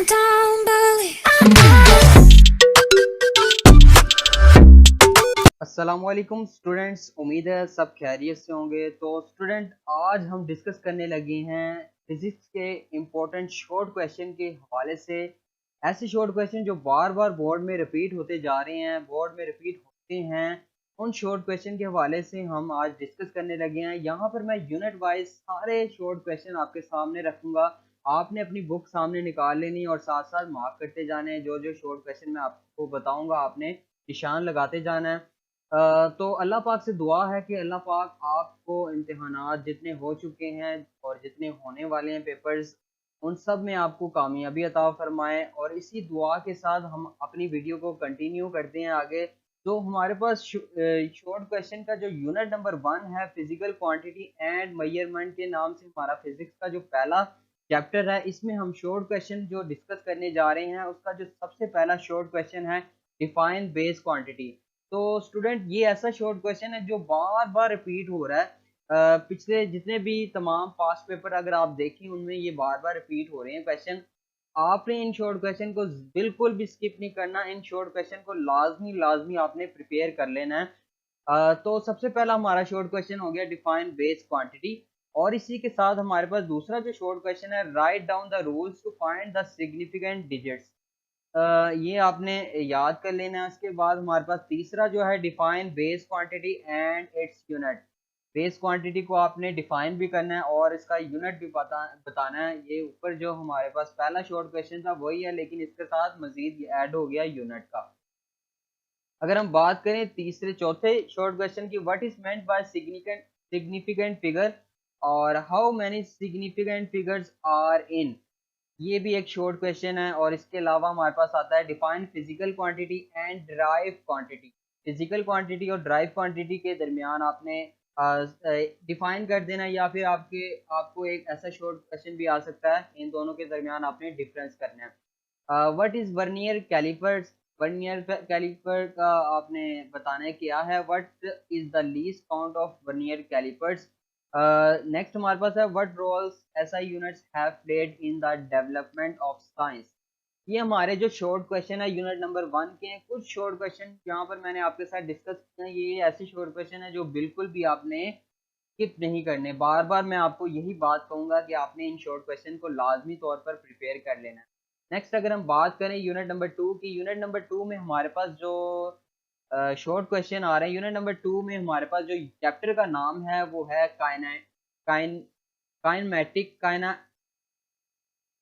Don't believe अस्सलामुअलैकुम students, उम्मीद है सब खैरियत से होंगे। तो स्टूडेंट, आज हम डिस्कस करने लगे हैं फिजिक्स के इम्पोर्टेंट शॉर्ट क्वेश्चन के हवाले से। ऐसे शॉर्ट क्वेश्चन जो बार बार बोर्ड में रिपीट होते जा रहे हैं, बोर्ड में रिपीट होते हैं, उन शॉर्ट क्वेश्चन के हवाले से हम आज डिस्कस करने लगे हैं। यहाँ पर मैं यूनिट वाइज सारे शॉर्ट क्वेश्चन आपके सामने रखूंगा। आपने अपनी बुक सामने निकाल लेनी और साथ साथ मार्क करते जाने हैं। जो जो शॉर्ट क्वेश्चन मैं आपको बताऊंगा आपने निशान लगाते जाना है। तो अल्लाह पाक से दुआ है कि अल्लाह पाक आपको इम्तिहानात जितने हो चुके हैं और जितने होने वाले हैं पेपर्स, उन सब में आपको कामयाबी अता फरमाए। और इसी दुआ के साथ हम अपनी वीडियो को कंटिन्यू करते हैं आगे। तो हमारे पास शॉर्ट क्वेश्चन का जो यूनिट नंबर 1 है, फिजिकल क्वांटिटी एंड मेजरमेंट के नाम से हमारा फिजिक्स का जो पहला चैप्टर है, इसमें हम शॉर्ट क्वेश्चन जो डिस्कस करने जा रहे हैं, उसका जो सबसे पहला शॉर्ट क्वेश्चन है, डिफाइन बेस क्वांटिटी। तो स्टूडेंट, ये ऐसा शॉर्ट क्वेश्चन है जो बार बार रिपीट हो रहा है। पिछले जितने भी तमाम पास्ट पेपर अगर आप देखें, उनमें ये बार बार रिपीट हो रहे हैं क्वेश्चन। आपने इन शॉर्ट क्वेश्चन को बिल्कुल भी स्किप नहीं करना। इन शॉर्ट क्वेश्चन को लाजमी लाजमी आपने प्रिपेयर कर लेना है। तो सबसे पहला हमारा शॉर्ट क्वेश्चन हो गया डिफाइन बेस क्वांटिटी। और इसी के साथ हमारे पास दूसरा जो शॉर्ट क्वेश्चन है, write down the rules to find the significant digits. ये आपने याद कर लेना है। उसके बाद हमारे पास तीसरा जो है, define base quantity and its unit. Base quantity को आपने डिफाइन भी करना है और इसका यूनिट भी बताना है। ये ऊपर जो हमारे पास पहला शॉर्ट क्वेश्चन था वही है, लेकिन इसके साथ मजीद ऐड हो गया यूनिट का। अगर हम बात करें तीसरे चौथे शॉर्ट क्वेश्चन की, what is meant by significant figure और how many significant figures are in. ये भी एक शॉर्ट क्वेश्चन है। और इसके अलावा हमारे पास आता है define physical quantity and drive quantity. Physical quantity और ड्राइव क्वांटिटी के दरमियान आपने डिफाइन कर देना, या फिर आपको एक ऐसा शॉर्ट क्वेश्चन भी आ सकता है, इन दोनों के दरमियान आपने डिफरेंस करना है। What is vernier callipers. Vernier calliper का आपने बताना है क्या है। What is the least count of vernier callipers. Next हमारे पास है, what roles SI units have played in the development of science. ये हमारे जो शॉर्ट क्वेश्चन है यूनिट नंबर 1 के हैं। कुछ शॉर्ट क्वेश्चन यहाँ पर मैंने आपके साथ डिस्कस किए हैं। ये ऐसे शॉर्ट क्वेश्चन है जो बिल्कुल भी आपने स्किप नहीं करने। बार बार मैं आपको यही बात कहूंगा कि आपने इन शॉर्ट क्वेश्चन को लाजमी तौर पर प्रिपेयर कर लेना है। नेक्स्ट अगर हम बात करें यूनिट नंबर 2 की, यूनिट नंबर 2 में हमारे पास जो शॉर्ट क्वेश्चन आ रहे हैं, यूनिट नंबर 2 में हमारे पास जो चैप्टर का नाम है वो है काइन काइनमेटिक काइना।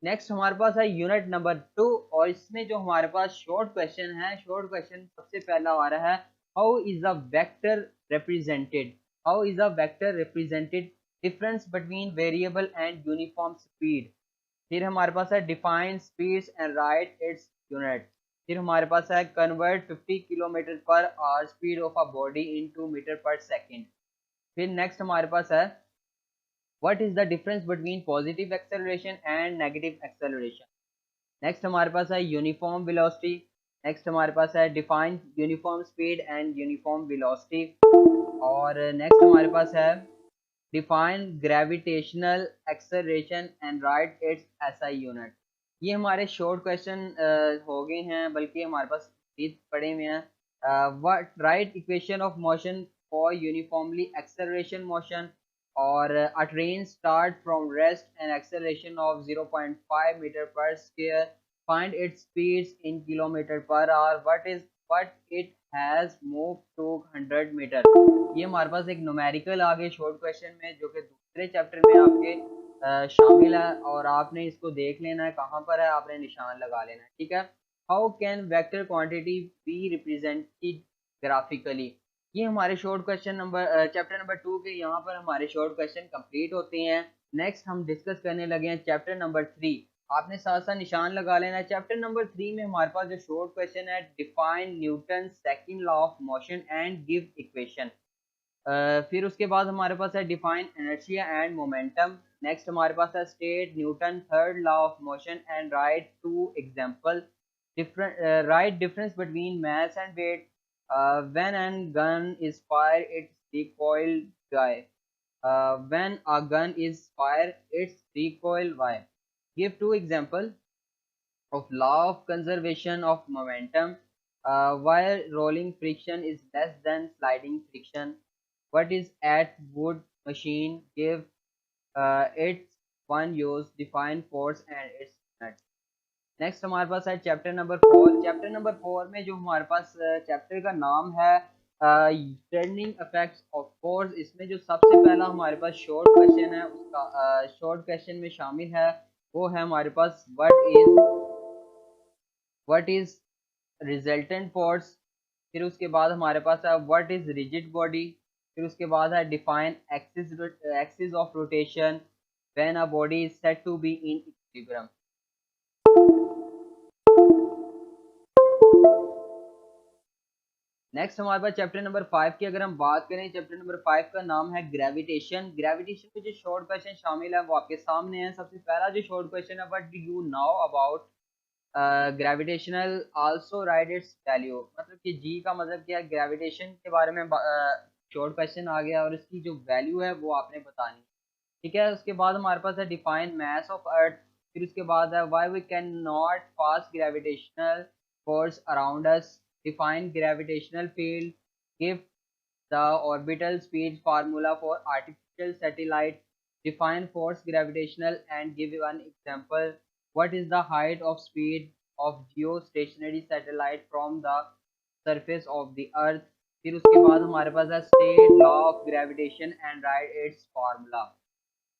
नेक्स्ट हमारे पास है यूनिट नंबर 2, और इसमें जो हमारे पास शॉर्ट क्वेश्चन है, शॉर्ट क्वेश्चन सबसे पहला आ रहा है, how is a vector represented. How is a vector represented, difference between variable and uniform speed. फिर हमारे पास है define speeds and write its unit. फिर हमारे पास है convert 50 kilometre per hour speed of a body into metre per second. फिर next हमारे पास है, what is the difference between positive acceleration and negative acceleration. Next हमारे पास है यूनिफॉर्म वेलोसिटी। नेक्स्ट हमारे पास है define uniform speed and uniform velocity. और नेक्स्ट हमारे पास है define gravitational acceleration and write it's SI unit. ये हमारे शॉर्ट क्वेश्चन हो गए हैं, बल्कि हमारे पास पड़े हुए हैं। What right equation of motion for uniformly acceleration motion. और a train start from rest and acceleration of 0.5 meter per square. Find its speeds in kilometer per hour. What it has moved to 100 meter. ये हमारे पास एक numerical आ गए short question में, जो कि दूसरे chapter में आपके शामिल है। और आपने इसको देख लेना है, कहाँ पर है आपने निशान लगा लेना है, ठीक है। How can vector quantity be represented graphically. ये हमारे short question number chapter number 2 के यहाँ पर हमारे शॉर्ट क्वेश्चन कंप्लीट होते हैं। नेक्स्ट हम डिस्कस करने लगे हैं चैप्टर नंबर 3। आपने साथ साथ निशान लगा लेना है। चैप्टर नंबर 3 में हमारे पास जो शॉर्ट क्वेश्चन है, define Newton second law of motion and give equation. फिर उसके बाद हमारे पास है define inertia and momentum. Next हमारे पास है state Newton third law of motion and right two example. different right difference between mass and weight. When a gun is fired, its recoil y. When a gun is fired, its recoil y. Give two example. of law of conservation of momentum, while rolling friction is less than sliding friction. What is at wood machine? Give its one use, define force and its unit. Next हमारे पास है chapter number 4। Chapter number 4 में जो हमारे पास chapter का नाम है टर्निंग इफेक्ट्स ऑफ फोर्स। इसमें जो सबसे पहला हमारे पास शॉर्ट क्वेश्चन है, उसका शॉर्ट क्वेश्चन में शामिल है वो है हमारे पास व्हाट इज रिजल्टेंट फोर्स। फिर उसके बाद हमारे पास है व्हाट इज रिजिड बॉडी। फिर उसके बाद है define axis of rotation when a body is set to be in equilibrium. Next हमारे पास चैप्टर नंबर 5 की अगर हम बात करें, चैप्टर नंबर 5 का नाम है ग्रेविटेशन। ग्रेविटेशन में जो शॉर्ट क्वेश्चन शामिल है वो आपके सामने है। सबसे पहला जो शॉर्ट क्वेश्चन है, what do you know about gravitational also right it's value. मतलब कि जी का मतलब क्या है, ग्रेविटेशन के बारे में शॉर्ट क्वेश्चन आ गया और इसकी जो वैल्यू है वो आपने बतानी। ठीक है, उसके बाद हमारे पास है डिफाइन मास ऑफ अर्थ। फिर उसके बाद है why we can not pass gravitational force around us. Define gravitational field. Give the orbital speed formula for artificial satellite. Define force gravitational and give one example. What is the height of speed of geostationary satellite from the surface of the earth? फिर उसके बाद हमारे पास है state law of gravitation and write it's formula.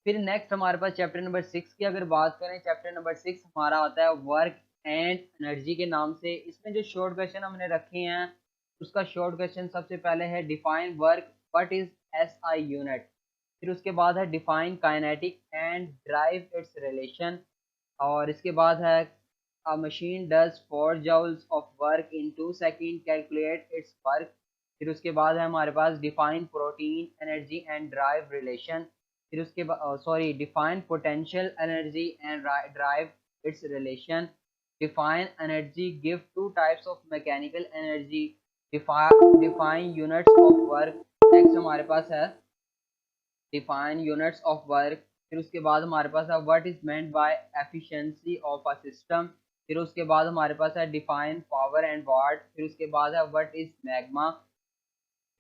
फिर next हमारे पास chapter number 6 की अगर बात करें, चैप्टर नंबर 6 हमारा आता है वर्क एंड एनर्जी के नाम से। इसमें जो शॉर्ट क्वेश्चन हमने रखे हैं, उसका शॉर्ट क्वेश्चन सबसे पहले है define work, what is SI unit. फिर उसके बाद है define kinetic and derive its relation. और इसके बाद है a machine does 4 joules of work in 2 second, calculate its work. फिर उसके बाद है हमारे पास define protein energy and derive relation. फिर उसके बाद define potential energy and derive its relation. Define energy, give 2 types of mechanical energy. Define units of work. Next हमारे पास है डिफाइन यूनिट्स ऑफ वर्क। फिर उसके बाद हमारे पास है what is meant bye efficiency of a system. फिर उसके बाद हमारे पास है डिफाइन पावर एंड वाट। फिर उसके बाद है व्हाट इज मैग्मा।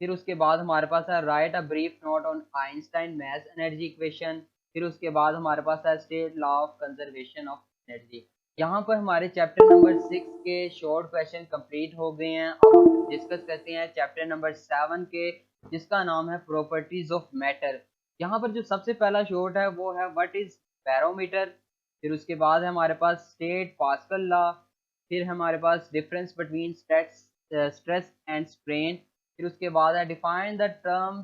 फिर उसके बाद हमारे पास है right a brief note on Einstein math energy equation. फिर उसके बाद हमारे पास है state law of conservation of energy. यहाँ पर हमारे चैप्टर नंबर 6 के शॉर्ट क्वेश्चन कंप्लीट हो गए हैं। अब हम डिस्कस करते हैं चैप्टर नंबर 7 के, जिसका नाम है प्रॉपर्टीज ऑफ मैटर। यहाँ पर जो सबसे पहला शॉर्ट है वो है व्हाट इज बैरोमीटर। फिर उसके बाद है हमारे पास स्टेट पास्कल लॉ। फिर हमारे पास difference between stress and strain. फिर उसके बाद है define the term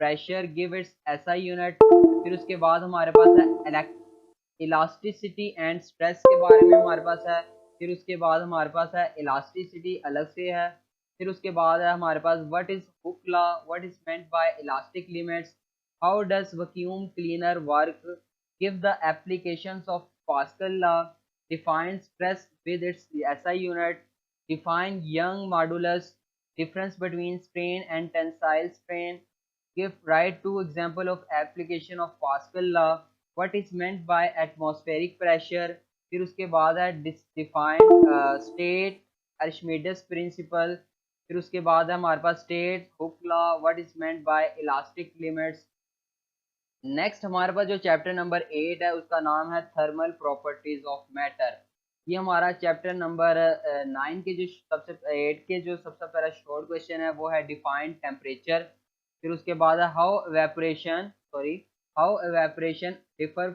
pressure, give its SI unit. फिर उसके बाद हमारे पास है इलास्टिसिटी एंड स्ट्रेस के बारे में हमारे पास है। फिर उसके बाद हमारे पास है इलास्टिसिटी अलग से है। फिर उसके बाद है हमारे पास what is Hooke law, what is meant by elastic limits, how does vacuum cleaner work, give the applications of Pascal law, define stress with its SI unit, define young modulus, difference between strain and tensile strain, give write 2 example of application of Pascal law, what is meant by atmospheric pressure। फिर उसके बाद है define state Archimedes principle। फिर उसके बाद है हमारे पास state Hooke law, what is meant by elastic limits। Next हमारे पास जो चैप्टर नंबर 8 है उसका नाम है थर्मल प्रॉपर्टीज ऑफ मैटर। ये हमारा चैप्टर नंबर 9 के जो सबसे 8 के जो सबसे पहला शॉर्ट क्वेश्चन है वो है डिफाइन टेम्परेचर। फिर उसके बाद है how evaporation differ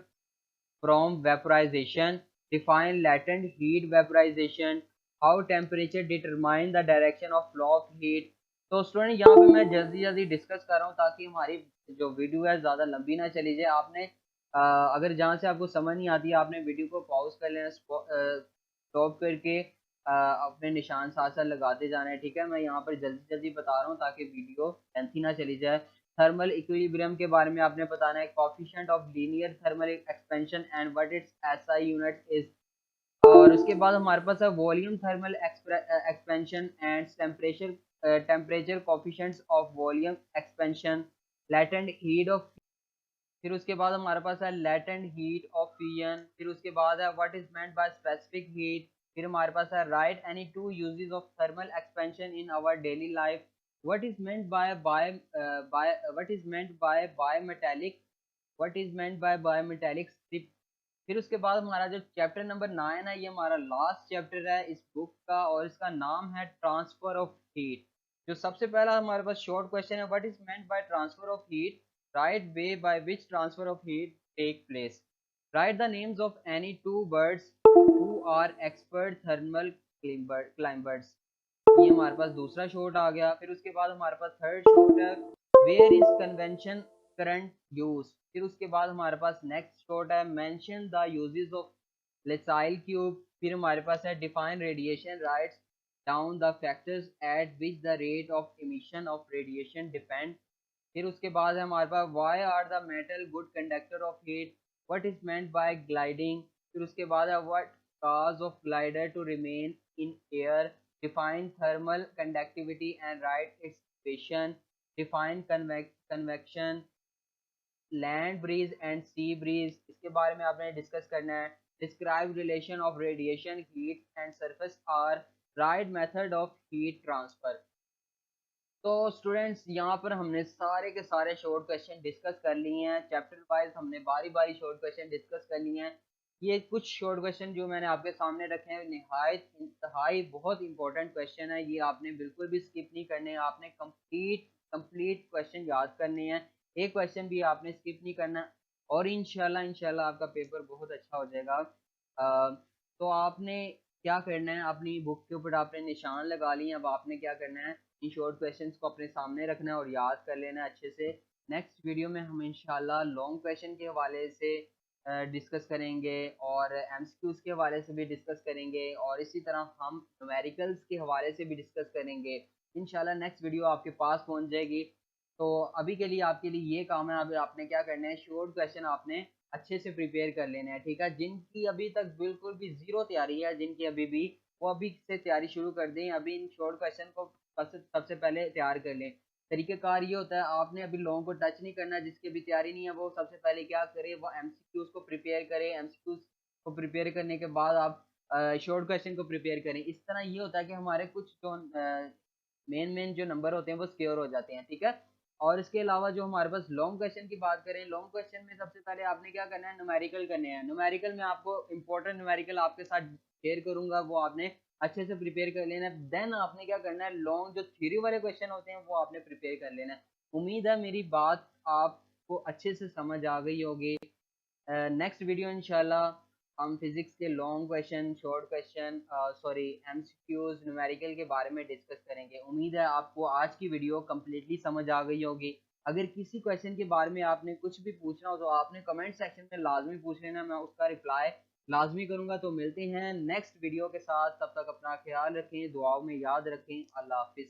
from vaporisation, define latent heat vaporisation, how temperature determine the direction of flow of heat. तो स्टूडेंट यहाँ पे मैं जल्दी जल्दी डिस्कस कर रहा हूँ ताकि हमारी जो वीडियो है ज़्यादा लंबी ना चली जाए। आपने अगर जहाँ से आपको समझ नहीं आती आपने वीडियो को पॉज कर लेना, स्टॉप करके अपने निशान साथ साथ लगाते जाना है। ठीक है, मैं यहाँ पर जल्दी जल्दी बता रहा हूँ ताकि वीडियो लेंथी ना चली जाए। थर्मल इक्विलिब्रियम के बारे में आपने बताना है, coefficient of linear thermal expansion and what it's SI unit is. और उसके बाद हमारे पास है volume thermal expansion and temperature coefficients of volume expansion, latent heat of फिर उसके बाद हमारे पास है लेटेंट हीट ऑफ फ्यूजन। फिर उसके बाद है what is meant by specific heat. फिर हमारे पास है write any two uses of thermal expansion in our daily life. What is meant by what is meant by bimetallic. What is meant by bimetallic strip. फिर उसके बाद हमारा जो chapter number 9 है, ये हमारा लास्ट चैप्टर है इस बुक का, और इसका नाम है ट्रांसफर ऑफ हीट। जो सबसे पहला हमारे पास शॉर्ट क्वेश्चन है, what is meant by transfer of heat, write way by which transfer of heat take place, write the names of any two birds who are expert thermal climbers. ये हमारे पास दूसरा शॉर्ट आ गया। फिर उसके बाद हमारे पास थर्ड शॉर्ट है, where is convection current use. फिर उसके बाद हमारे पास नेक्स्ट शॉर्ट है, mention the uses of Leslie cube. फिर हमारे पास है define radiation, writes down the factors at which the rate of emission of radiation depend. फिर उसके बाद है हमारे पास why are the metal good conductor of heat, what is meant by gliding. फिर उसके बाद है what cause of glider to remain in air, define thermal conductivity and write its equation, define convection, land breeze and sea breeze, इसके बारे में आपने discuss करना है। Describe relation of radiation heat and surface R, write method of heat transfer. तो students, यहाँ पर हमने सारे के सारे शॉर्ट क्वेश्चन डिस्कस कर लिए हैं। चैप्टर वाइज हमने बारी बारी शॉर्ट क्वेश्चन डिस्कस कर लिए हैं। ये कुछ शॉर्ट क्वेश्चन जो मैंने आपके सामने रखे हैं, निहायत इंतहाई बहुत इंपॉर्टेंट क्वेश्चन है। ये आपने बिल्कुल भी स्किप नहीं करने हैं, आपने कंप्लीट क्वेश्चन याद करने हैं, एक क्वेश्चन भी आपने स्किप नहीं करना। और इंशाल्लाह आपका पेपर बहुत अच्छा हो जाएगा। तो आपने क्या करना है, अपनी बुक के ऊपर आपने निशान लगा लिए। अब आपने क्या करना है, इन शॉर्ट क्वेश्चंस को अपने सामने रखना है और याद कर लेना है अच्छे से। नेक्स्ट वीडियो में हम इंशाल्लाह लॉन्ग क्वेश्चन के हवाले से डिस्कस करेंगे और एमसीक्यूज के हवाले से भी डिस्कस करेंगे, और इसी तरह हम न्यूमेरिकल्स के हवाले से भी डिस्कस करेंगे। इंशाल्लाह नेक्स्ट वीडियो आपके पास पहुंच जाएगी। तो अभी के लिए आपके लिए ये काम है, अभी आपने क्या करना है, शॉर्ट क्वेश्चन आपने अच्छे से प्रिपेयर कर लेना है, ठीक है। जिनकी अभी तक बिल्कुल भी जीरो तैयारी है, जिनकी अभी भी, वो अभी से तैयारी शुरू कर दें। अभी इन शॉर्ट क्वेश्चन को सबसे पहले तैयार कर लें। तरीकेकार ये होता है, आपने अभी लॉन्ग को टच नहीं करना। जिसकी भी तैयारी नहीं है वो सबसे पहले क्या करे, वो एमसीक्यूज को प्रिपेयर करे। एमसीक्यूज को प्रिपेयर करने के बाद आप शॉर्ट क्वेश्चन को प्रिपेयर करें। इस तरह ये होता है कि हमारे कुछ जो मेन जो नंबर होते हैं वो सिक्योर हो जाते हैं, ठीक है। और इसके अलावा जो हमारे पास लॉन्ग क्वेश्चन की बात करें, लॉन्ग क्वेश्चन में सबसे पहले आपने क्या करना है, न्यूमेरिकल करने हैं। न्यूमेरिकल में आपको इंपॉर्टेंट न्यूमेरिकल आपके साथ शेयर करूंगा, वो आपने अच्छे से प्रिपेयर कर लेना है। देन आपने क्या करना है, लॉन्ग जो थ्योरी वाले क्वेश्चन होते हैं वो आपने प्रिपेयर कर लेना है। उम्मीद है मेरी बात आपको अच्छे से समझ आ गई होगी। नेक्स्ट वीडियो इंशाल्लाह हम फिजिक्स के long question, short question, sorry MCQs, numerical के बारे में डिस्कस करेंगे। उम्मीद है आपको आज की वीडियो कम्प्लीटली समझ आ गई होगी। अगर किसी क्वेश्चन के बारे में आपने कुछ भी पूछना हो तो आपने कमेंट सेक्शन में लाजमी पूछ लेना, मैं उसका रिप्लाई लाजमी करूंगा। तो मिलते हैं नेक्स्ट वीडियो के साथ, तब तक अपना ख्याल रखें, दुआओं में याद रखें। अल्लाह हाफिज़।